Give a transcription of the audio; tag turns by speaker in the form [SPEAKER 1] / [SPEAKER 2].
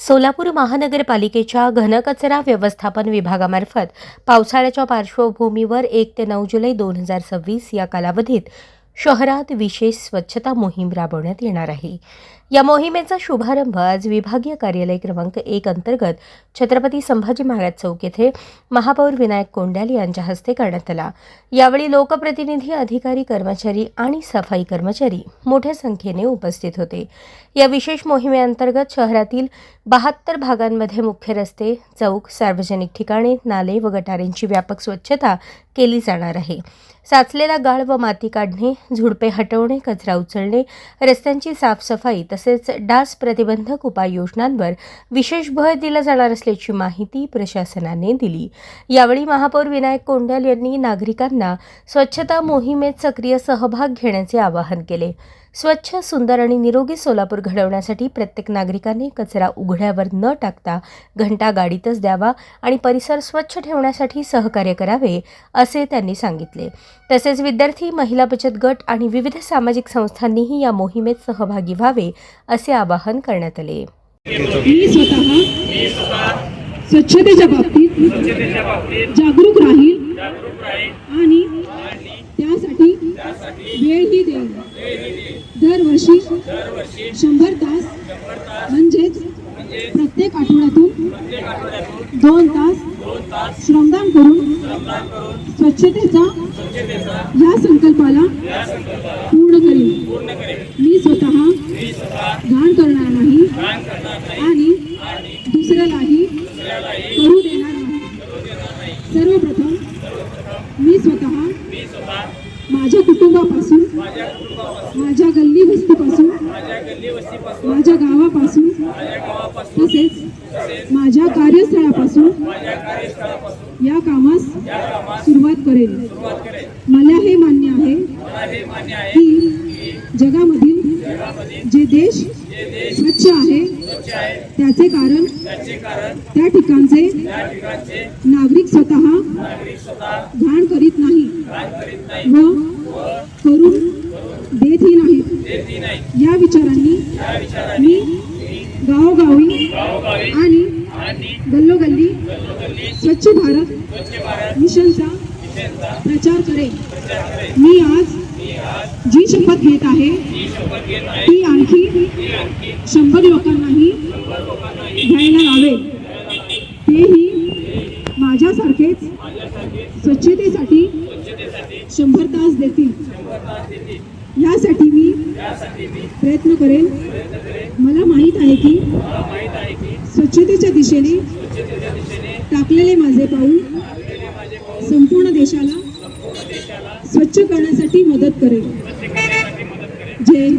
[SPEAKER 1] सोलापूर महानगरपालिकेच्या घनकचरा व्यवस्थापन विभागामार्फत पावसाळ्याच्या पार्श्वभूमीवर 1 ते 9 जुलै 2026 या कालावधीत शहरात विशेष स्वच्छता मोहीम राबवण्यात येणार आहे। या मोहिमेचा शुभारंभ आज विभागीय कार्यालय क्रमांक 1 अंतर्गत छत्रपती संभाजी महाराज चौक येथे महापौर विनायक कोंड्याल यांच्या हस्ते करण्यात आला। यावेळी लोकप्रतिनिधी, अधिकारी, कर्मचारी आणि सफाई कर्मचारी मोठ्या संख्येने उपस्थित होते। या विशेष मोहिमेअंतर्गत शहरातील 72 भागांमध्ये मुख्य रस्ते, चौक, सार्वजनिक ठिकाणे, नाले व गटारांची व्यापक स्वच्छता केली जाणार आहे। साचलेला गाळ व माती काढणे, झुडपे हटवणे, कचरा उचलणे, रस्त्यांची साफसफाई तसेच डास प्रतिबंधक उपाययोजनांवर विशेष भर दिला जाणार असल्याची माहिती प्रशासनाने दिली। यावेळी महापौर विनायक कोंड्याल यांनी नागरिकांना स्वच्छता मोहिमेत सक्रिय सहभाग घेण्याचे आवाहन केले। स्वच्छ, सुंदर आणि निरोगी सोलापूर घडवण्यासाठी प्रत्येक नागरिकाने कचरा उघड्यावर न टाकता घंटा गाडीतच द्यावा आणि परिसर स्वच्छ ठेवण्यासाठी सहकार्य करावे असे त्यांनी सांगितले। तसेच विद्यार्थी, महिला बचत गट आणि विविध सामाजिक संस्थांनीही या मोहिमेत सहभागी व्हावे असे आवाहन करण्यात आले।
[SPEAKER 2] मी स्वतः स्वच्छतेच्या बाबतीत जागरूक राहील आणि त्यासाठी वेळही देईन। दरवर्षी 100 तास म्हणजेच प्रत्येक आठवड्यातून 2 तास श्रमदान करून स्वच्छतेचा या संकल्पाला पूर्ण करीन। मी स्वतः घाण करणार नाही आणि दुसऱ्यालाही करू देणार नाही। सर्वप्रथम मी स्वतः माझ्या कुटुंबापासून, माझ्या गल्ली वस्तीपासून, माझ्या गावापासून तसेच माझ्या कार्यस्थळापासून या कामास सुरुवात करेन। मला हे मान्य आहे की जगामधील जे देश स्वच्छ आहे त्याचे कारण त्या ठिकाणचे नागरिक स्वतः घाण करीत नाही व करून देतही नाहीत। या विचारांनी मी गावोगावी आणि गल्लोगल्ली स्वच्छ भारत मिशनचा प्रचार करेन। मी आज जी शपथ घेत आहे ती आणखी 100 लोकांनाही घ्यायला लावेल। तेही माझ्यासारखेच स्वच्छतेसाठी 100 तास देतील। यासाठी मी प्रयत्न करेन। मला माहीत आहे की स्वच्छतेच्या दिशेने टाकलेले माझे पाऊल संपूर्ण देशाला स्वच्छ करण्यासाठी मदत करेल। जय